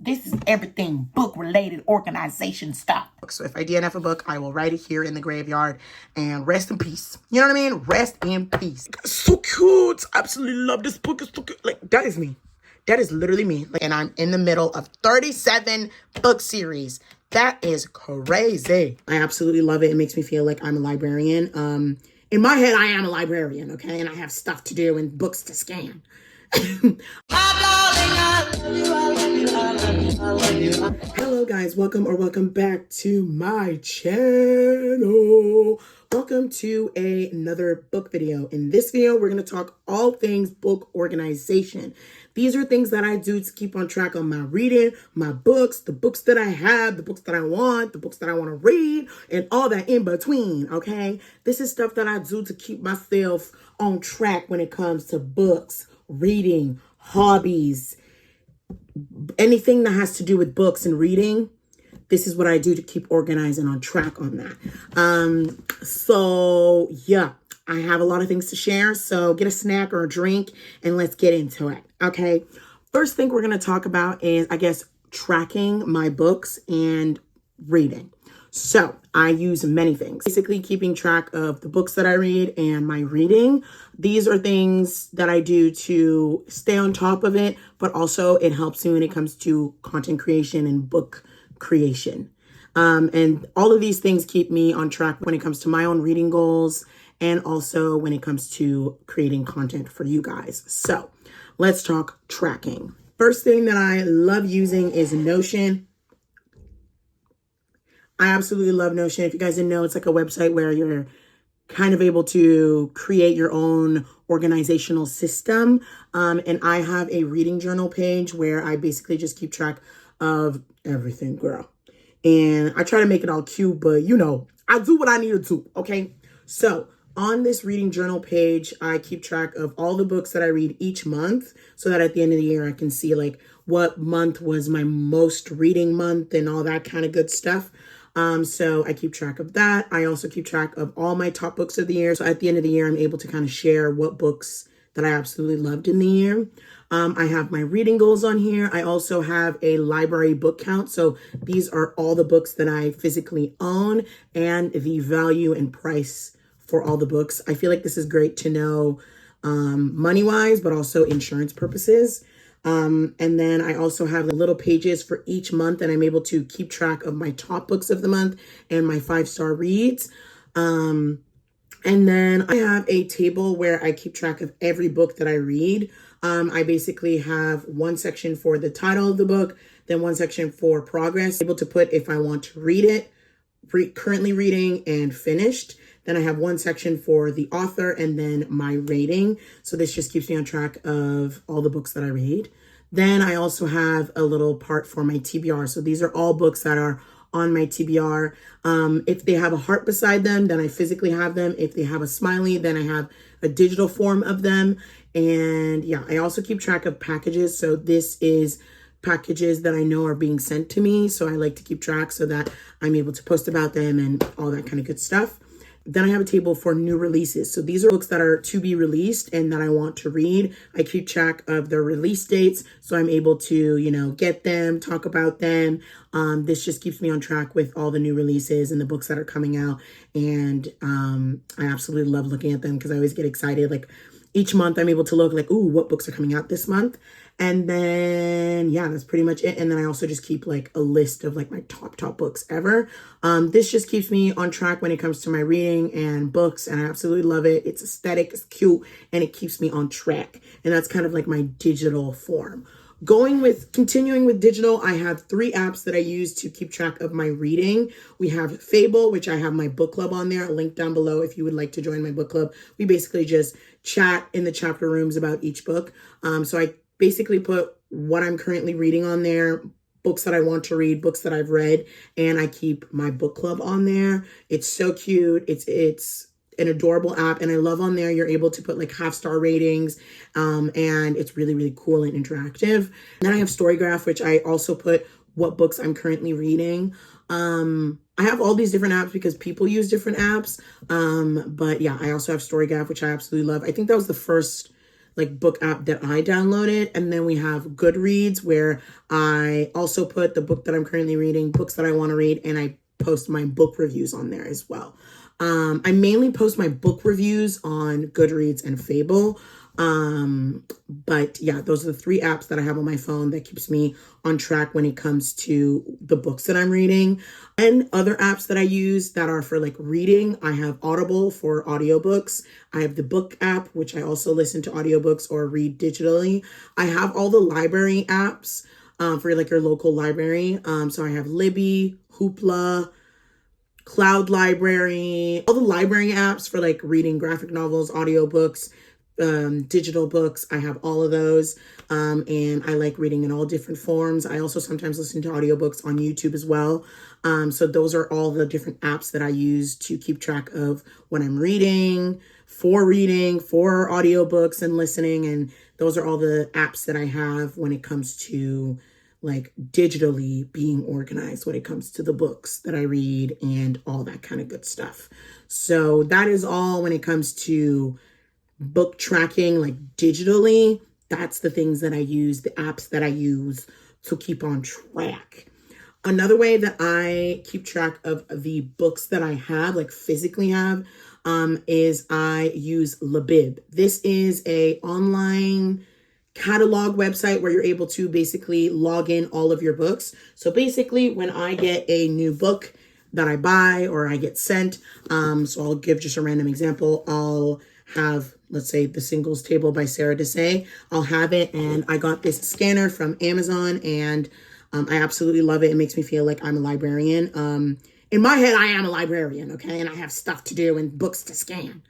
This is everything book-related organization stuff. So if I DNF a book, I will write it here in the graveyard and rest in peace. You know what I mean? Rest in peace. So cute. Absolutely love this book. It's so cute. Like, that is me. That is literally me. And I'm in the middle of 37 book series. That is crazy. I absolutely love it. It makes me feel like I'm a librarian. In my head, I am a librarian, okay? And I have stuff to do and books to scan. Hello guys, welcome back to my channel. Welcome to another book video. In this video, we're going to talk all things book organization. These are things that I do to keep on track on my reading, my books, the books that I have, the books that I want, the books that I want to read, and all that in between, okay? This is stuff that I do to keep myself on track when it comes to books, reading, hobbies, anything that has to do with books and reading. This is what I do to keep organized and on track on that. So yeah, I have a lot of things to share. So get a snack or a drink and let's get into it. Okay. First thing we're going to talk about is, I guess, tracking my books and reading. So I use many things, basically keeping track of the books that I read and my reading. These are things that I do to stay on top of it, but also it helps me when it comes to content creation and book creation. And all of these things keep me on track when it comes to my own reading goals and also when it comes to creating content for you guys. So let's talk tracking. First thing that I love using is Notion. I absolutely love Notion. If you guys didn't know, it's like a website where you're kind of able to create your own organizational system. And I have a reading journal page where I basically just keep track of everything, girl. And I try to make it all cute, but you know, I do what I need to do, okay? So on this reading journal page, I keep track of all the books that I read each month so that at the end of the year, I can see like what month was my most reading month and all that kind of good stuff. So I keep track of that. I also keep track of all my top books of the year. So at the end of the year, I'm able to kind of share what books that I absolutely loved in the year. I have my reading goals on here. I also have a library book count. So these are all the books that I physically own and the value and price for all the books. I feel like this is great to know money-wise, but also insurance purposes. And then I also have little pages for each month, and I'm able to keep track of my top books of the month and my 5-star reads. And then I have a table where I keep track of every book that I read. I basically have one section for the title of the book, then one section for progress, able to put if I want to read it, currently reading, and finished. Then I have one section for the author and then my rating. So this just keeps me on track of all the books that I read. Then I also have a little part for my TBR. So these are all books that are on my TBR. If they have a heart beside them, then I physically have them. If they have a smiley, then I have a digital form of them. And yeah, I also keep track of packages. So this is packages that I know are being sent to me. So I like to keep track so that I'm able to post about them and all that kind of good stuff. Then I have a table for new releases. So these are books that are to be released and that I want to read. I keep track of their release dates so I'm able to, you know, get them, talk about them. This just keeps me on track with all the new releases and the books that are coming out. And I absolutely love looking at them because I always get excited. Like each month I'm able to look like, ooh, what books are coming out this month? And then, yeah, that's pretty much it. And then I also just keep like a list of like my top books ever. This just keeps me on track when it comes to my reading and books. And I absolutely love it. It's aesthetic, it's cute, and it keeps me on track. And that's kind of like my digital form. Continuing with digital, I have 3 apps that I use to keep track of my reading. We have Fable, which I have my book club on there. Link down below if you would like to join my book club. We basically just chat in the chapter rooms about each book. So I basically put what I'm currently reading on there, books that I want to read, books that I've read, and I keep my book club on there. It's so cute. It's an adorable app, and I love on there you're able to put like 5-star ratings, and it's really, really cool and interactive. And then I have Storygraph, which I also put what books I'm currently reading. I have all these different apps because people use different apps. But yeah, I also have Storygraph, which I absolutely love. I think that was the first like book app that I downloaded. And then we have Goodreads, where I also put the book that I'm currently reading, books that I want to read, and I post my book reviews on there as well. I mainly post my book reviews on Goodreads and Fable. But yeah, those are the 3 apps that I have on my phone that keeps me on track when it comes to the books that I'm reading. And other apps that I use that are for like reading, I have Audible for audiobooks. I have the book app, which I also listen to audiobooks or read digitally. I have all the library apps for like your local library. So I have Libby, Hoopla, Cloud Library, all the library apps for like reading graphic novels, audiobooks, digital books. I have all of those. And I like reading in all different forms. I also sometimes listen to audiobooks on YouTube as well. So those are all the different apps that I use to keep track of when I'm reading, for audiobooks and listening. And those are all the apps that I have when it comes to like digitally being organized, when it comes to the books that I read and all that kind of good stuff. So that is all when it comes to book tracking, like digitally. That's the things that I use, the apps that I use to keep on track. Another way that I keep track of the books that I have, like physically have, is I use Libib. This is a online catalog website where you're able to basically log in all of your books. So basically, when I get a new book that I buy or I get sent, so I'll give just a random example. I'll have, let's say, The Singles Table by Sarah Desai. I'll have it, and I got this scanner from Amazon, and I absolutely love it. It makes me feel like I'm a librarian. In my head, I am a librarian, okay? And I have stuff to do and books to scan.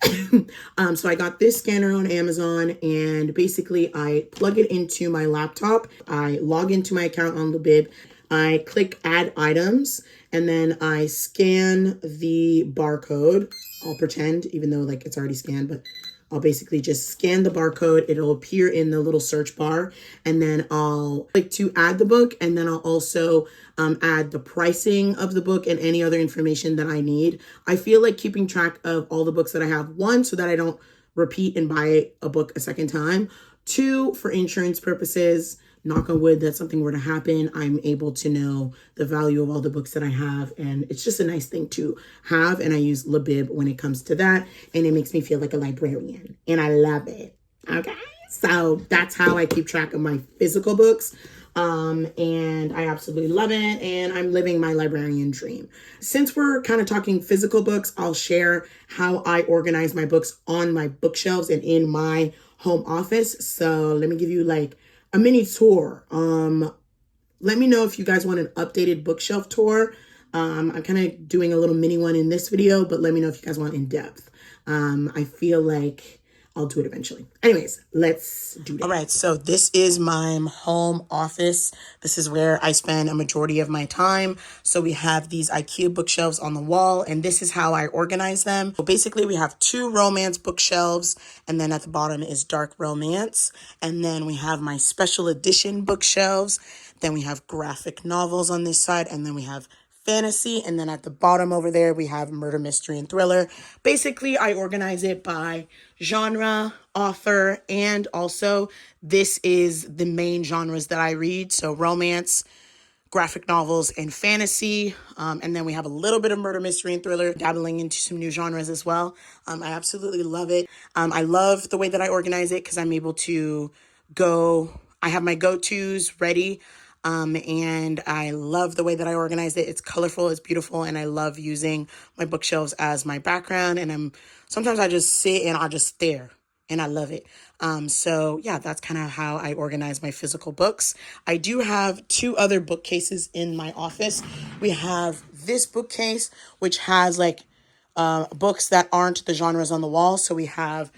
So I got this scanner on Amazon, and basically I plug it into my laptop. I log into my account on Libib. I click add items, and then I scan the barcode. I'll pretend, even though like it's already scanned, but I'll basically just scan the barcode. It'll appear in the little search bar, and then I'll click to add the book, and then I'll also add the pricing of the book and any other information that I need. I feel like keeping track of all the books that I have, 1, so that I don't repeat and buy a book a second time. 2, for insurance purposes. Knock on wood, that something were to happen, I'm able to know the value of all the books that I have. And it's just a nice thing to have. And I use Libib when it comes to that. And it makes me feel like a librarian. And I love it. Okay. So that's how I keep track of my physical books. And I absolutely love it. And I'm living my librarian dream. Since we're kind of talking physical books, I'll share how I organize my books on my bookshelves and in my home office. So let me give you like a mini tour. Let me know if you guys want an updated bookshelf tour. I'm kind of doing a little mini one in this video, but let me know if you guys want in depth. I feel like I'll do it eventually. Anyways, let's do that. All right, so this is my home office. This is where I spend a majority of my time. So we have these IKEA bookshelves on the wall, and this is how I organize them. So basically, we have 2 romance bookshelves, and then at the bottom is dark romance. And then we have my special edition bookshelves. Then we have graphic novels on this side, and then we have fantasy, and then at the bottom over there we have murder, mystery, and thriller. Basically, I organize it by genre, author, and also this is the main genres that I read. So romance, graphic novels, and fantasy. And then we have a little bit of murder, mystery, and thriller, dabbling into some new genres as well. I absolutely love it. I love the way that I organize it because I'm able to I have my go-tos ready. And I love the way that I organized it. It's colorful, it's beautiful, and I love using my bookshelves as my background. And sometimes I just sit and I just stare, and I love it. So yeah, that's kind of how I organize my physical books. I do have 2 other bookcases in my office. We have this bookcase, which has like books that aren't the genres on the wall. So we have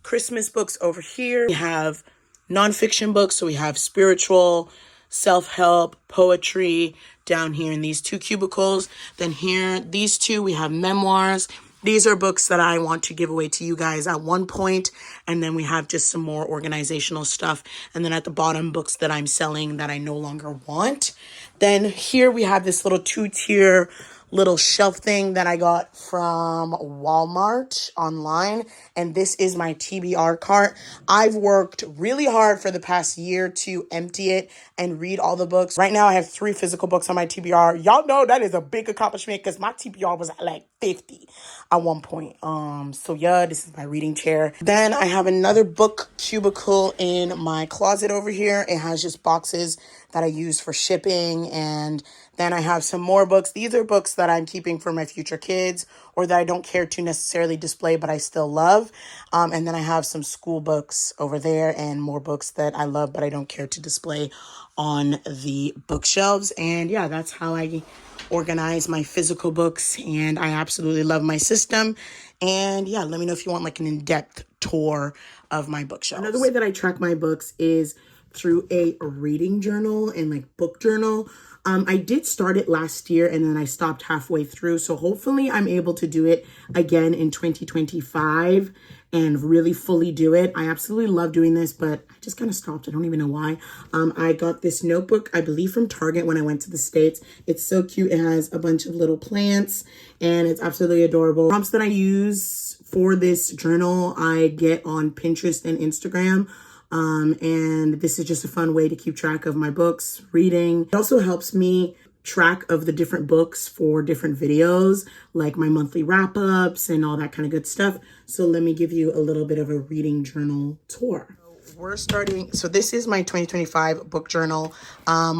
Christmas books over here. We have nonfiction books. So we have spiritual, self-help, poetry down here in these 2 cubicles. Then here, these 2, we have memoirs. These are books that I want to give away to you guys at one point. And then we have just some more organizational stuff. And then at the bottom, books that I'm selling that I no longer want. Then here we have this little 2-tier little shelf thing that I got from Walmart online. And this is my TBR cart. I've worked really hard for the past year to empty it and read all the books. Right now I have 3 physical books on my TBR. Y'all know that is a big accomplishment because my TBR was at like 50 at one point. So yeah, this is my reading chair. Then I have another book cubicle in my closet over here. It has just boxes that I use for shipping, and then I have some more books. These are books that I'm keeping for my future kids or that I don't care to necessarily display, but I still love. And then I have some school books over there and more books that I love, but I don't care to display on the bookshelves. And yeah, that's how I organize my physical books, and I absolutely love my system. And yeah, let me know if you want like an in-depth tour of my bookshelves. Another way that I track my books is through a reading journal and like book journal. I did start it last year and then I stopped halfway through. So hopefully I'm able to do it again in 2025 and really fully do it. I absolutely love doing this, but I just kind of stopped. I don't even know why. I got this notebook, I believe from Target when I went to the States. It's so cute. It has a bunch of little plants and it's absolutely adorable. Prompts that I use for this journal, I get on Pinterest and Instagram. And this is just a fun way to keep track of my books, reading. It also helps me track of the different books for different videos, like my monthly wrap-ups and all that kind of good stuff. So let me give you a little bit of a reading journal tour. We're starting, so this is my 2025 book journal.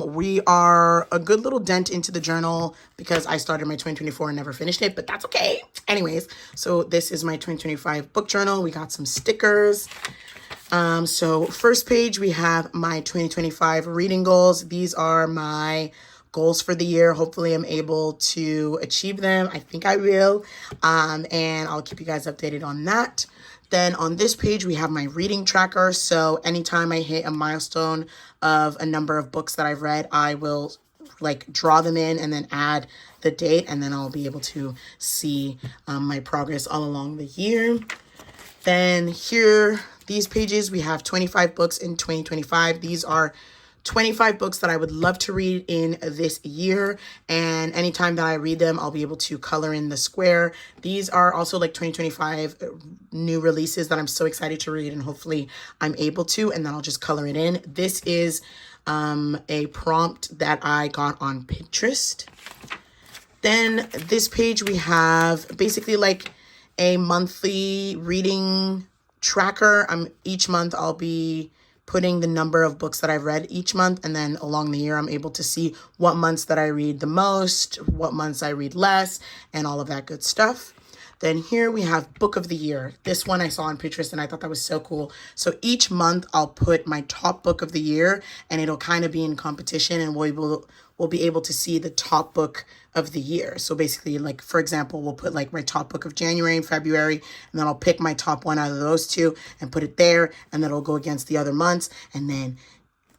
We are a good little dent into the journal because I started my 2024 and never finished it, but that's okay. Anyways, so this is my 2025 book journal. We got some stickers. So first page, we have my 2025 reading goals. These are my goals for the year. Hopefully I'm able to achieve them. I think I will. And I'll keep you guys updated on that. Then on this page, we have my reading tracker. So anytime I hit a milestone of a number of books that I've read, I will like draw them in and then add the date. And then I'll be able to see my progress all along the year. Then here, these pages, we have 25 books in 2025. These are 25 books that I would love to read in this year. And anytime that I read them, I'll be able to color in the square. These are also like 2025 new releases that I'm so excited to read, and hopefully I'm able to, and then I'll just color it in. This is a prompt that I got on Pinterest. Then this page, we have basically like a monthly reading tracker. Each month I'll be putting the number of books that I've read each month, and then along the year I'm able to see what months that I read the most, what months I read less, and all of that good stuff. Then here we have book of the year. This one I saw on Pinterest and I thought that was so cool. So each month I'll put my top book of the year, and it'll kind of be in competition, and we'll be able to see the top book of the year. So basically, like, for example, we'll put like my top book of January and February, and then I'll pick my top one out of those two and put it there, and then it'll go against the other months, and then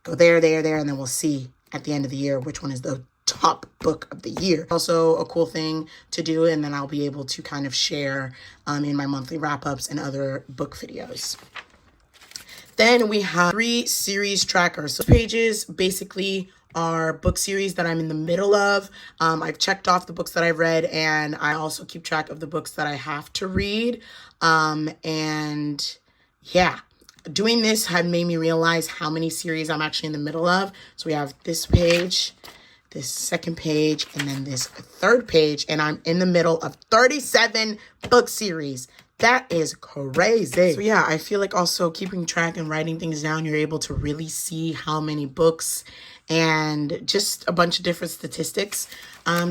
go there, and then we'll see at the end of the year which one is the top book of the year. Also a cool thing to do, and then I'll be able to kind of share in my monthly wrap-ups and other book videos. Then we have 3 series trackers. So pages basically are book series that I'm in the middle of. I've checked off the books that I've read, and I also keep track of the books that I have to read. And yeah, doing this had made me realize how many series I'm actually in the middle of. So we have this page, this second page, and then this third page, and I'm in the middle of 37 book series. That is crazy. So yeah, I feel like also keeping track and writing things down, you're able to really see how many books and just a bunch of different statistics.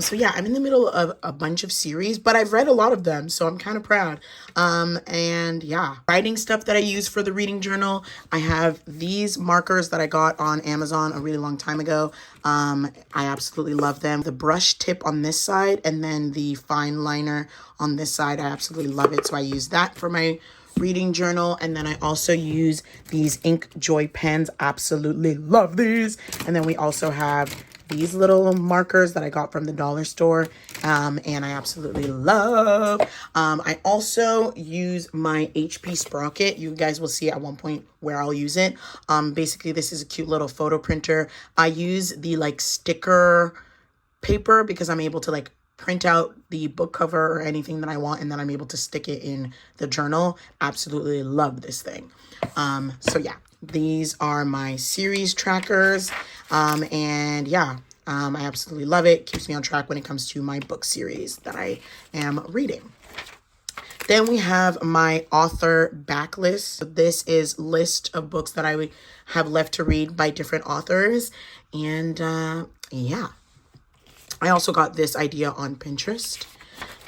So yeah, I'm in the middle of a bunch of series, but I've read a lot of them, so I'm kind of proud. And yeah, writing stuff that I use for the reading journal. I have these markers that I got on Amazon a really long time ago. I absolutely love them. The brush tip on this side and then the fine liner on this side, I absolutely love it. So I use that for my reading journal. And then I also use these Ink Joy pens. Absolutely love these. And then we also have these little markers that I got from the dollar store, and I absolutely love. I also use my HP Sprocket. You guys will see at one point where I'll use it. Basically, this is a cute little photo printer. I use the like sticker paper because I'm able to like print out the book cover or anything that I want, and then I'm able to stick it in the journal. Absolutely love this thing. So yeah, these are my series trackers. And yeah, I absolutely love it. Keeps me on track when it comes to my book series that I am reading. Then we have my author backlist. This is list of books that I have left to read by different authors. And yeah, I also got this idea on Pinterest.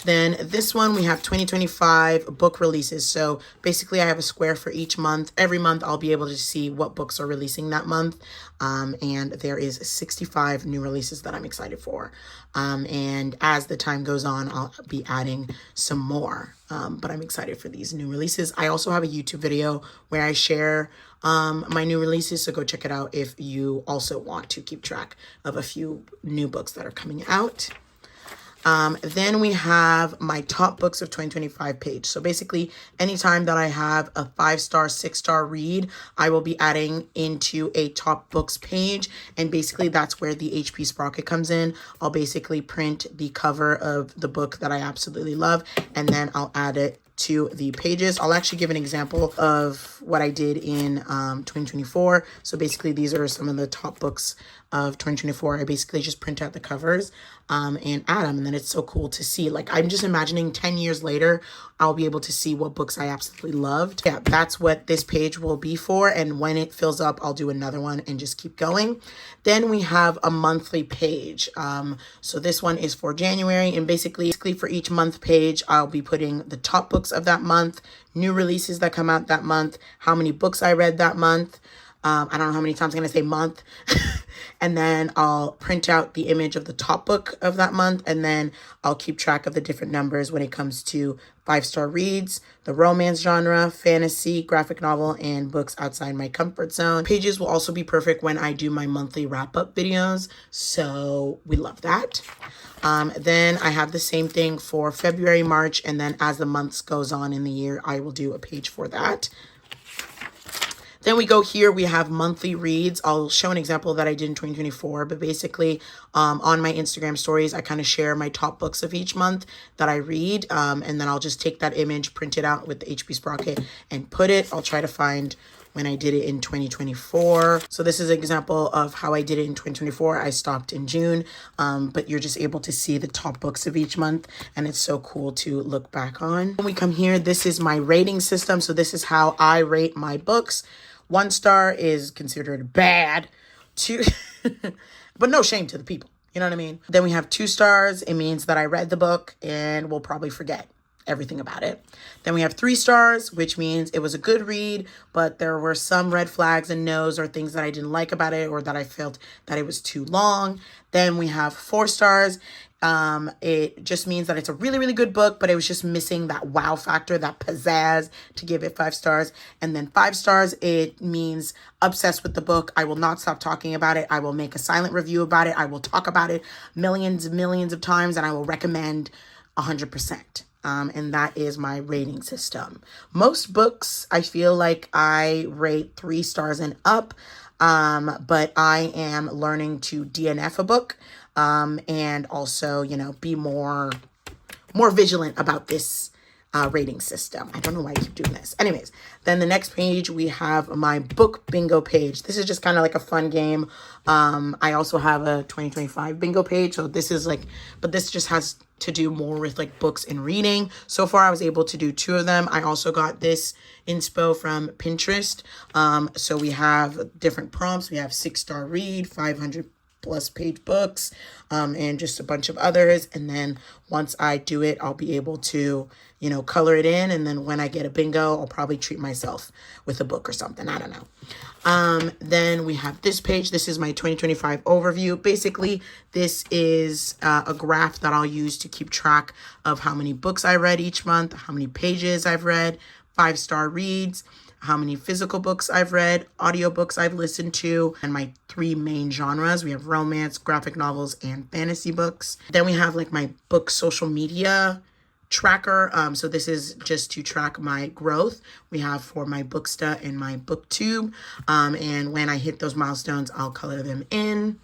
Then this one, we have 2025 book releases. So basically I have a square for each month. Every month I'll be able to see what books are releasing that month. And there is 65 new releases that I'm excited for. And as the time goes on, I'll be adding some more. But I'm excited for these new releases. I also have a YouTube video where I share my new releases. So go check it out if you also want to keep track of a few new books that are coming out. Then we have my top books of 2025 page. So basically, anytime that I have a 5-star, 6-star read, I will be adding into a top books page. And basically, that's where the HP Sprocket comes in. I'll basically print the cover of the book that I absolutely love, and then I'll add it to the pages. I'll actually give an example of what I did in 2024. So basically, these are some of the top books of 2024. I basically just print out the covers and add them. And then it's so cool to see. Like, I'm just imagining 10 years later, I'll be able to see what books I absolutely loved. Yeah, that's what this page will be for. And when it fills up, I'll do another one and just keep going. Then we have a monthly page. So this one is for January. And basically for each month page, I'll be putting the top books of that month, new releases that come out that month, how many books I read that month. I don't know how many times I'm going to say month. And then I'll print out the image of the top book of that month. And then I'll keep track of the different numbers when it comes to 5-star reads, the romance genre, fantasy, graphic novel, and books outside my comfort zone. Pages will also be perfect when I do my monthly wrap-up videos. So we love that. Then I have the same thing for February, March, and then as the months goes on in the year, I will do a page for that. Then we go here, we have monthly reads. I'll show an example that I did in 2024, but basically on my Instagram stories, I kind of share my top books of each month that I read. And then I'll just take that image, print it out with the HP Sprocket and put it. I'll try to find when I did it in 2024. So this is an example of how I did it in 2024. I stopped in June, but you're just able to see the top books of each month, and it's so cool to look back on. When we come here, this is my rating system. So this is how I rate my books. 1 star is considered bad. 2, but no shame to the people. You know what I mean? Then we have 2 stars. It means that I read the book and will probably forget everything about it. Then we have 3 stars, which means it was a good read, but there were some red flags and no's or things that I didn't like about it, or that I felt that it was too long. Then we have 4 stars. It just means that it's a really, really good book, but it was just missing that wow factor, that pizzazz to give it 5 stars. And then 5 stars, it means obsessed with the book. I will not stop talking about it. I will make a silent review about it. I will talk about it millions of times, and I will recommend 100%. And that is my rating system. Most books, I feel like I rate 3 stars and up, but I am learning to DNF a book. And also, you know, be more vigilant about this rating system. I don't know why I keep doing this. Anyways, then the next page, we have my book bingo page. This is just kind of like a fun game. I also have a 2025 bingo page. So this is like, but this just has to do more with like books and reading. So far, I was able to do 2 of them. I also got this inspo from Pinterest. So we have different prompts. We have 6-star read, 500+ page books, and just a bunch of others. And then once I do it, I'll be able to, you know, color it in. And then when I get a bingo, I'll probably treat myself with a book or something. I don't know. Then we have this page. This is my 2025 overview. Basically, this is a graph that I'll use to keep track of how many books I read each month, how many pages I've read, 5-star reads, how many physical books I've read, audiobooks I've listened to, and my 3 main genres. We have romance, graphic novels, and fantasy books. Then we have like my book social media tracker. So this is just to track my growth. We have for my Booksta and my BookTube. And when I hit those milestones, I'll color them in.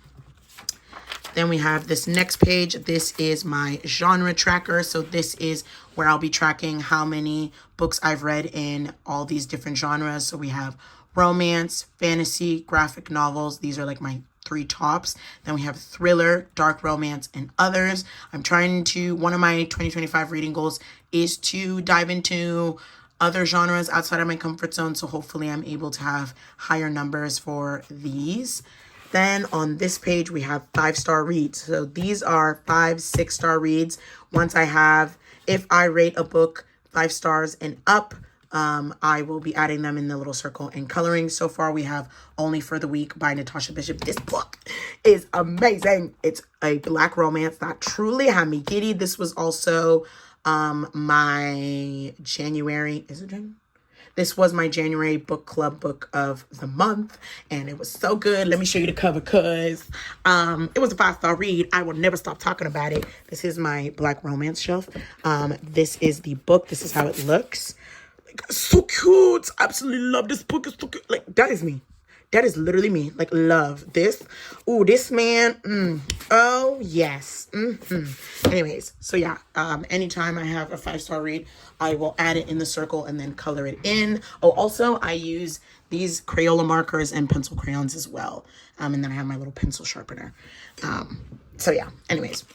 Then we have this next page. This is my genre tracker. So this is where I'll be tracking how many books I've read in all these different genres. So we have romance, fantasy, graphic novels. These are like my 3 tops. Then we have thriller, dark romance, and others. One of my 2025 reading goals is to dive into other genres outside of my comfort zone. So hopefully I'm able to have higher numbers for these. Then on this page, we have 5-star reads. So these are 5, 6-star reads. If I rate a book 5 stars and up, I will be adding them in the little circle and coloring. So far, we have Only for the Week by Natasha Bishop. This book is amazing. It's a Black romance that truly had me giddy. This was also my January. Is it January? This was my January book club book of the month, and it was so good. Let me show you the cover, because it was a 5-star read. I will never stop talking about it. This is my Black romance shelf. This is the book. This is how it looks. Like, so cute. Absolutely love this book. It's so cute. Like, that is me. That is literally me. Like, love this. Ooh, this man. Oh, yes. Anyways, so yeah. Anytime I have a 5-star read, I will add it in the circle and then color it in. Oh, also, I use these Crayola markers and pencil crayons as well. And then I have my little pencil sharpener. So yeah, anyways.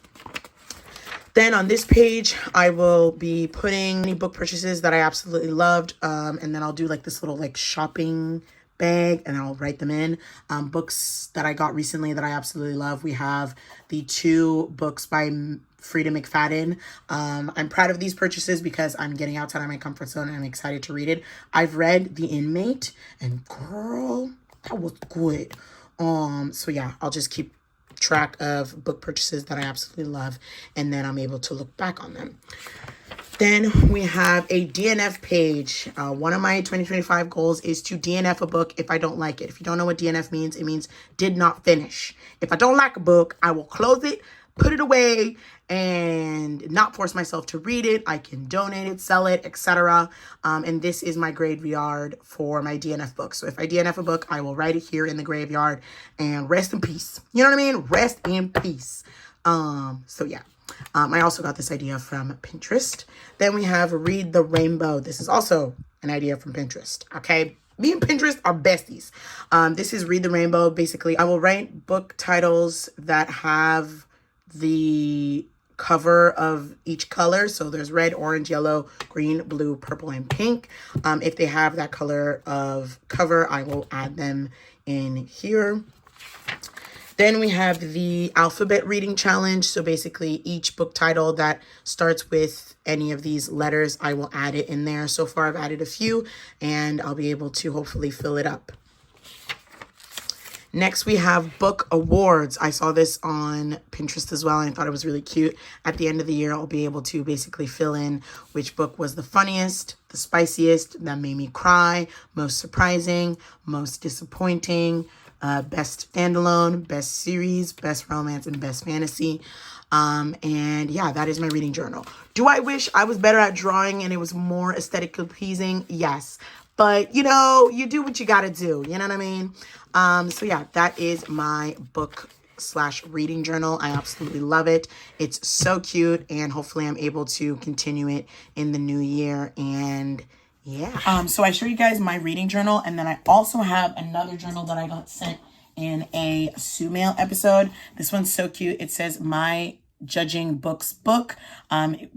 Then on this page, I will be putting any book purchases that I absolutely loved. And then I'll do like this little like shopping bag and I'll write them in. Books that I got recently that I absolutely love. We have the 2 books by Frida McFadden. I'm proud of these purchases because I'm getting outside of my comfort zone and I'm excited to read it. I've read The Inmate and girl, that was good. So yeah, I'll just keep track of book purchases that I absolutely love, and then I'm able to look back on them. Then we have a DNF page. One of my 2025 goals is to DNF a book if I don't like it. If you don't know what DNF means, it means did not finish. If I don't like a book, I will close it, put it away, and not force myself to read it. I can donate it, sell it, etc. And this is my graveyard for my DNF book. So if I DNF a book, I will write it here in the graveyard and rest in peace. You know what I mean? Rest in peace. So yeah. I also got this idea from Pinterest. Then we have Read the Rainbow. This is also an idea from Pinterest. Okay. Me and Pinterest are besties. This is Read the Rainbow. Basically, I will write book titles that have the cover of each color. So there's red, orange, yellow, green, blue, purple, and pink. If they have that color of cover, I will add them in here. Then we have the alphabet reading challenge. So basically each book title that starts with any of these letters, I will add it in there. So far I've added a few and I'll be able to hopefully fill it up. Next, we have book awards. I saw this on Pinterest as well, and I thought it was really cute. At the end of the year, I'll be able to basically fill in which book was the funniest, the spiciest, that made me cry, most surprising, most disappointing, best standalone, best series, best romance, and best fantasy. And yeah, that is my reading journal. Do I wish I was better at drawing and it was more aesthetically pleasing? Yes. But, you know, you do what you got to do. You know what I mean? So yeah, that is my book/reading journal. I absolutely love it. It's so cute, and hopefully I'm able to continue it in the new year. And yeah. So I show you guys my reading journal, and then I also have another journal that I got sent in a Sue Mail episode. This one's so cute. It says my judging books book,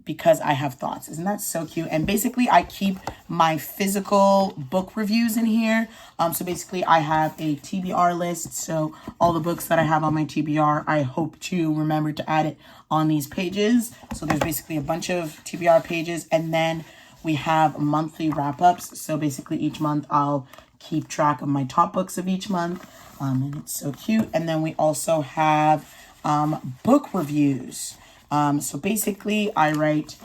because I have thoughts. Isn't that so cute? And basically I keep my physical book reviews in here. So basically I have a TBR list. So all the books that I have on my TBR, I hope to remember to add it on these pages. So there's basically a bunch of TBR pages, and then we have monthly wrap-ups. So basically each month I'll keep track of my top books of each month. And it's so cute. And then we also have book reviews. So basically I write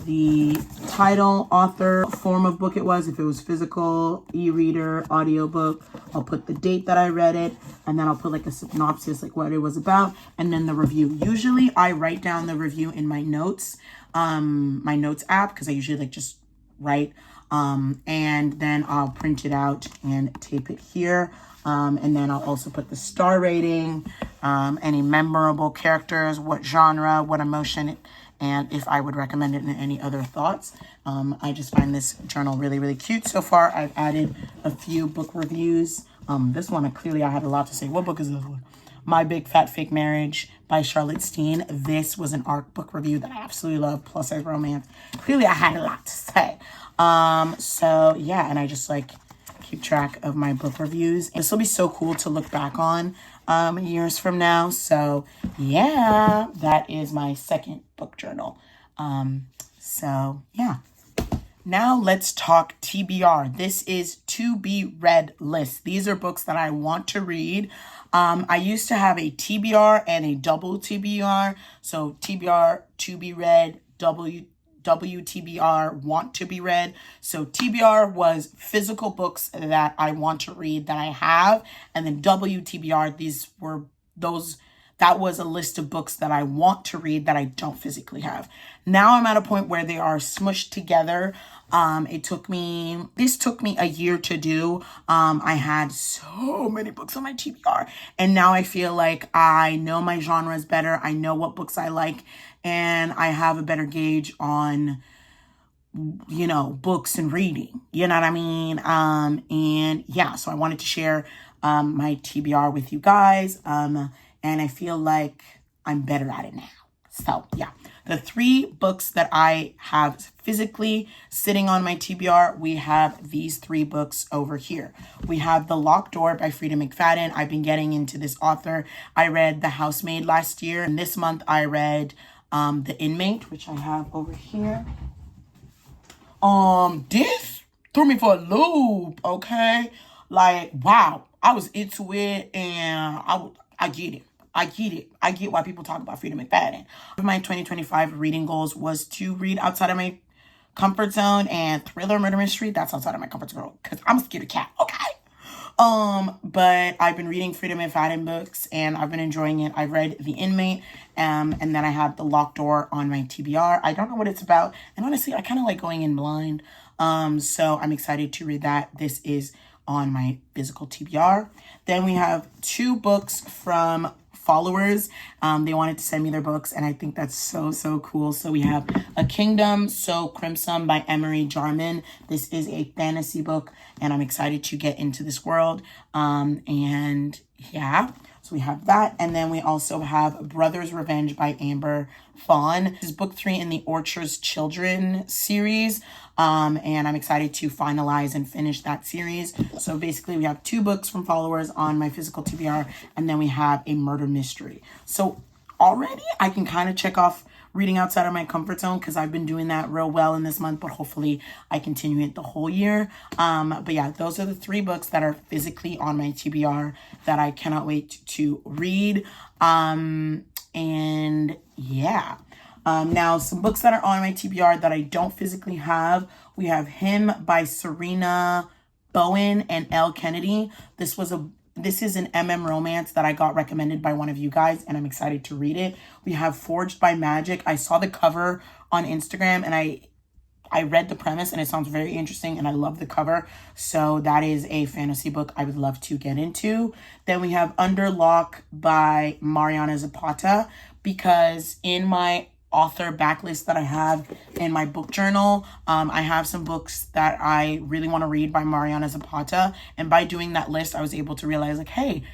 the title, author, form of book it was, if it was physical, e-reader, audiobook. I'll put the date that I read it, and then I'll put like a synopsis, like what it was about, and then the review. Usually I write down the review in my notes app, because I usually like just write And then I'll print it out and tape it here. And then I'll also put the star rating, any memorable characters, what genre, what emotion, and if I would recommend it, and any other thoughts. I just find this journal really, really cute. So far, I've added a few book reviews. This one, clearly I had a lot to say. What book is this one? My Big Fat Fake Marriage by Charlotte Steen. This was an ARC book review that I absolutely love, plus size romance. Clearly, I had a lot to say. So yeah, and I just like keep track of my book reviews. This will be so cool to look back on years from now. So yeah, that is my second book journal. So yeah. Now let's talk TBR. This is to be read list. These are books that I want to read. I used to have a TBR and a double TBR. So TBR, to be read, WTBR, want to be read. So TBR was physical books that I want to read that I have. And then WTBR, that was a list of books that I want to read that I don't physically have. Now I'm at a point where they are smushed together. This took me a year to do. I had so many books on my TBR, and now I feel like I know my genres better. I know what books I like, and I have a better gauge on, books and reading. You know what I mean? And yeah, so I wanted to share my TBR with you guys. And I feel like I'm better at it now. So yeah, the 3 books that I have physically sitting on my TBR, we have these 3 books over here. We have The Locked Door by Frida McFadden. I've been getting into this author. I read The Housemaid last year, and this month I read The Inmate, which I have over here. This threw me for a loop, okay? Like, wow, I was into it, and I get it. I get why people talk about Frida McFadden. My 2025 reading goals was to read outside of my comfort zone, and thriller, murder mystery, that's outside of my comfort zone because I'm a scaredy cat, okay? But I've been reading Frida McFadden books and I've been enjoying it. I've read The Inmate, and then I have The Locked Door on my TBR. I don't know what it's about, and honestly, I kind of like going in blind. So I'm excited to read that. This is on my physical TBR. Then we have 2 books from followers. They wanted to send me their books, and I think that's so cool. So we have A Kingdom So Crimson by Emery Jarman. This is a fantasy book, and I'm excited to get into this world. And yeah, so we have that. And then we also have Brothers Revenge by Amber Fawn. This is book 3 in the Orchard's Children series. And I'm excited to finalize and finish that series. So basically we have 2 books from followers on my physical TBR, and then we have a murder mystery. So already I can kind of check off reading outside of my comfort zone because I've been doing that real well in this month, but hopefully I continue it the whole year. But yeah, those are the 3 books that are physically on my TBR that I cannot wait to read. And yeah. Now, some books that are on my TBR that I don't physically have. We have Him by Serena Bowen and Elle Kennedy. This is an MM romance that I got recommended by one of you guys, and I'm excited to read it. We have Forged by Magic. I saw the cover on Instagram, and I read the premise, and it sounds very interesting, and I love the cover. So that is a fantasy book I would love to get into. Then we have Under Lock by Mariana Zapata, because in my author backlist that I have in my book journal, I have some books that I really want to read by Mariana Zapata, and by doing that list I was able to realize, like, hey,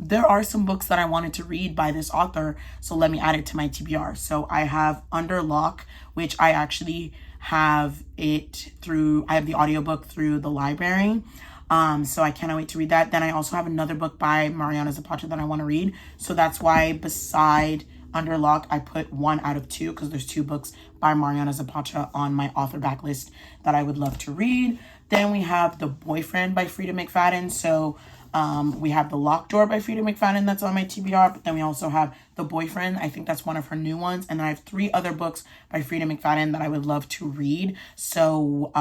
there are some books that I wanted to read by this author, so let me add it to my TBR. So I have Under Lock, which I actually have I have the audiobook through the library. So I cannot wait to read that. Then I also have another book by Mariana Zapata that I want to read. So that's why beside Under Lock, I put 1 out of 2, because there's 2 books by Mariana Zapata on my author backlist that I would love to read. Then we have The Boyfriend by Frida McFadden. So we have The Locked Door by Frida McFadden that's on my TBR, but then we also have The Boyfriend. I think that's one of her new ones. And then I have 3 other books by Frida McFadden that I would love to read. So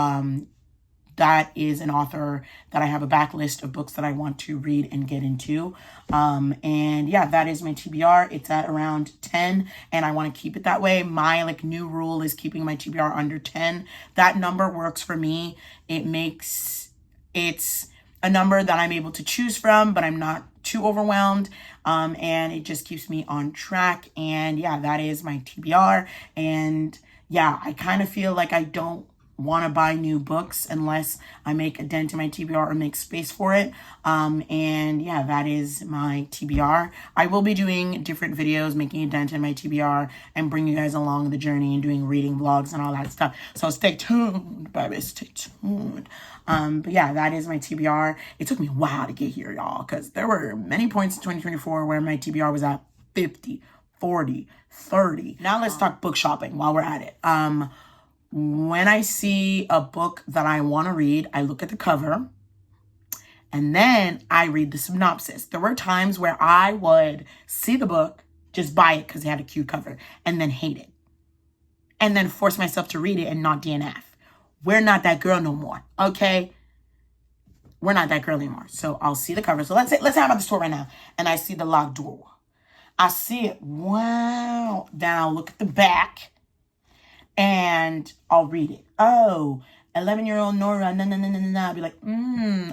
that is an author that I have a backlist of books that I want to read and get into. And yeah, that is my TBR. It's at around 10 and I want to keep it that way. My like new rule is keeping my TBR under 10. That number works for me. It's a number that I'm able to choose from, but I'm not too overwhelmed. And it just keeps me on track. And yeah, that is my TBR. And yeah, I kind of feel like I don't want to buy new books unless I make a dent in my TBR or make space for it. And yeah, that is my TBR. I will be doing different videos, making a dent in my TBR and bring you guys along the journey and doing reading vlogs and all that stuff. So stay tuned, baby, stay tuned. But yeah, that is my TBR. It took me a while to get here, y'all, because there were many points in 2024 where my TBR was at 50, 40, 30. Now let's talk book shopping while we're at it. When I see a book that I want to read, I look at the cover and then I read the synopsis. There were times where I would see the book, just buy it because it had a cute cover, and then hate it. And then force myself to read it and not DNF. We're not that girl no more, okay? We're not that girl anymore. So I'll see the cover. So let's say I'm at the store right now and I see the locked door. I see it. Wow. Then I'll look at the back and I'll read it. Oh, 11-year-old Nora, I'll be like,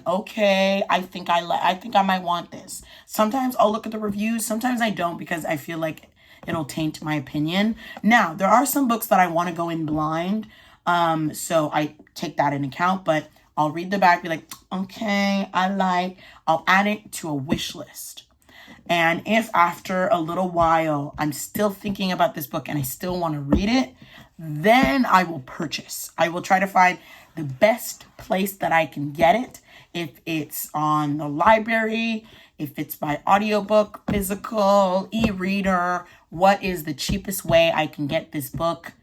okay, I think I might want this. Sometimes I'll look at the reviews. Sometimes I don't because I feel like it'll taint my opinion. Now, there are some books that I want to go in blind. So I take that into account, but I'll read the back, be like, okay, I'll add it to a wish list. And if after a little while, I'm still thinking about this book and I still want to read it, then I will purchase. I will try to find the best place that I can get it. If it's on the library, if it's by audiobook, physical, e-reader, what is the cheapest way I can get this book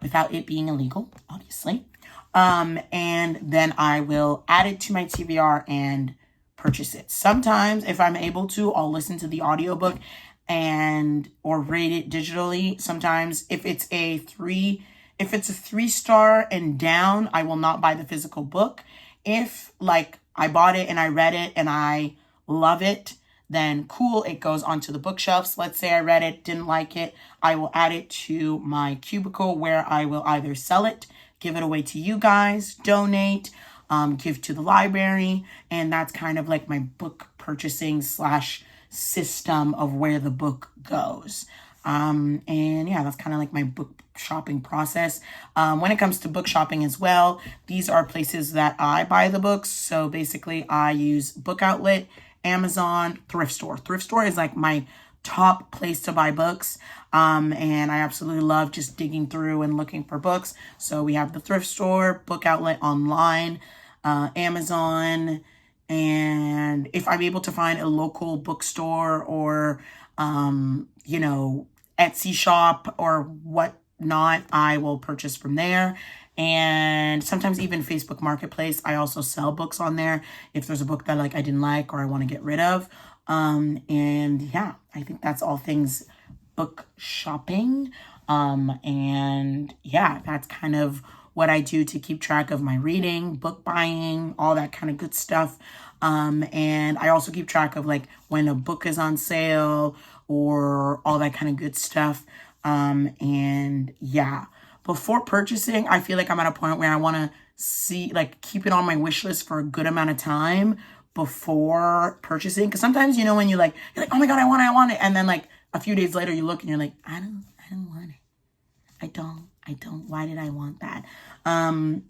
without it being illegal, obviously. And then I will add it to my TBR and purchase it. Sometimes if I'm able to, I'll listen to the audiobook or read it digitally. Sometimes if it's a 3-star and down, I will not buy the physical book. If like I bought it and I read it and I love it, then cool, it goes onto the bookshelves. Let's say I read it, didn't like it, I will add it to my cubicle where I will either sell it, give it away to you guys, donate, give to the library. And that's kind of like my book purchasing / system of where the book goes. And yeah, that's kind of like my book shopping process. When it comes to book shopping as well, these are places that I buy the books. So basically I use Book Outlet, Amazon, Thrift Store. Thrift Store is like my top place to buy books. And I absolutely love just digging through and looking for books. So we have the Thrift Store, Book Outlet online, Amazon, and if I'm able to find a local bookstore or, Etsy shop or whatnot, I will purchase from there. And sometimes even Facebook Marketplace, I also sell books on there if there's a book that like I didn't like or I want to get rid of. And yeah, I think that's all things book shopping. And yeah, that's kind of what I do to keep track of my reading, book buying, all that kind of good stuff. And I also keep track of like when a book is on sale or all that kind of good stuff. And yeah, before purchasing, I feel like I'm at a point where I want to keep it on my wish list for a good amount of time before purchasing. Cause sometimes, when you're like, oh my God, I want it. And then like a few days later you look and you're like, I don't want it. I don't. Why did I want that?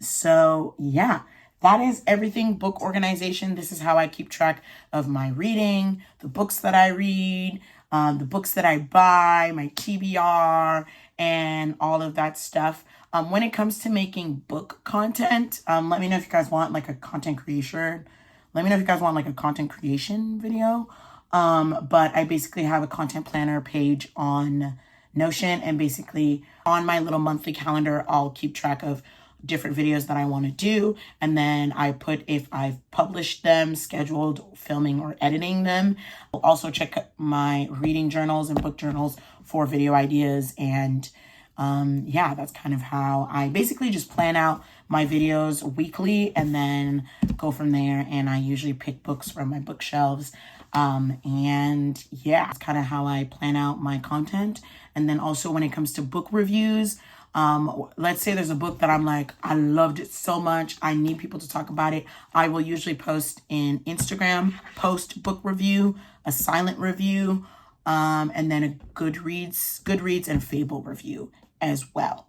So yeah, that is everything book organization. This is how I keep track of my reading, the books that I read, the books that I buy, my TBR, and all of that stuff. When it comes to making book content, let me know if you guys want like a content creation. Let me know if you guys want like a content creation video. But I basically have a content planner page on Notion, and basically on my little monthly calendar, I'll keep track of different videos that I want to do. And then I put if I've published them, scheduled filming or editing them. I'll also check my reading journals and book journals for video ideas and yeah, that's kind of how I basically just plan out my videos weekly and then go from there. And I usually pick books from my bookshelves. And yeah, it's kind of how I plan out my content. And then also when it comes to book reviews, let's say there's a book that I'm like, I loved it so much, I need people to talk about it. I will usually post in Instagram, post book review, a silent review, and then a Goodreads and Fable review as well.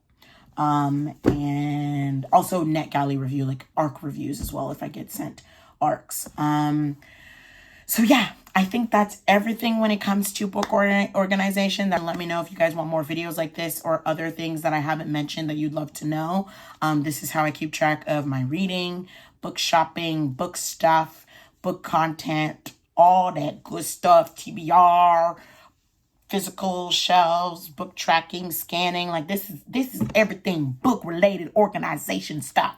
And also NetGalley review, like ARC reviews as well, if I get sent ARCs. So yeah, I think that's everything when it comes to book organization. Then let me know if you guys want more videos like this or other things that I haven't mentioned that you'd love to know. This is how I keep track of my reading, book shopping, book stuff, book content, all that good stuff, TBR, physical shelves, book tracking, scanning. Like this is everything book related organization stuff.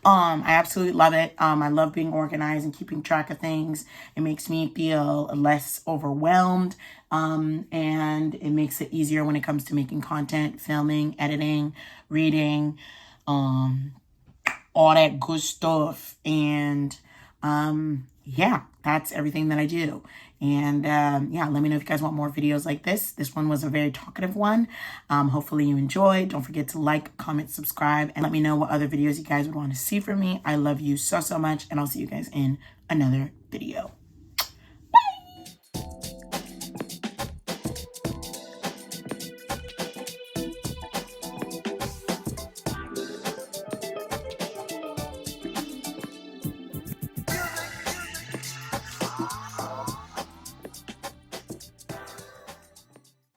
I absolutely love it. I love being organized and keeping track of things. It makes me feel less overwhelmed. And it makes it easier when it comes to making content, filming, editing, reading, all that good stuff. And, yeah, that's everything that I do. And yeah, let me know if you guys want more videos like this. This one was a very talkative one. Hopefully you enjoyed. Don't forget to like, comment, subscribe, and let me know what other videos you guys would want to see from me. I love you so, so much, and I'll see you guys in another video.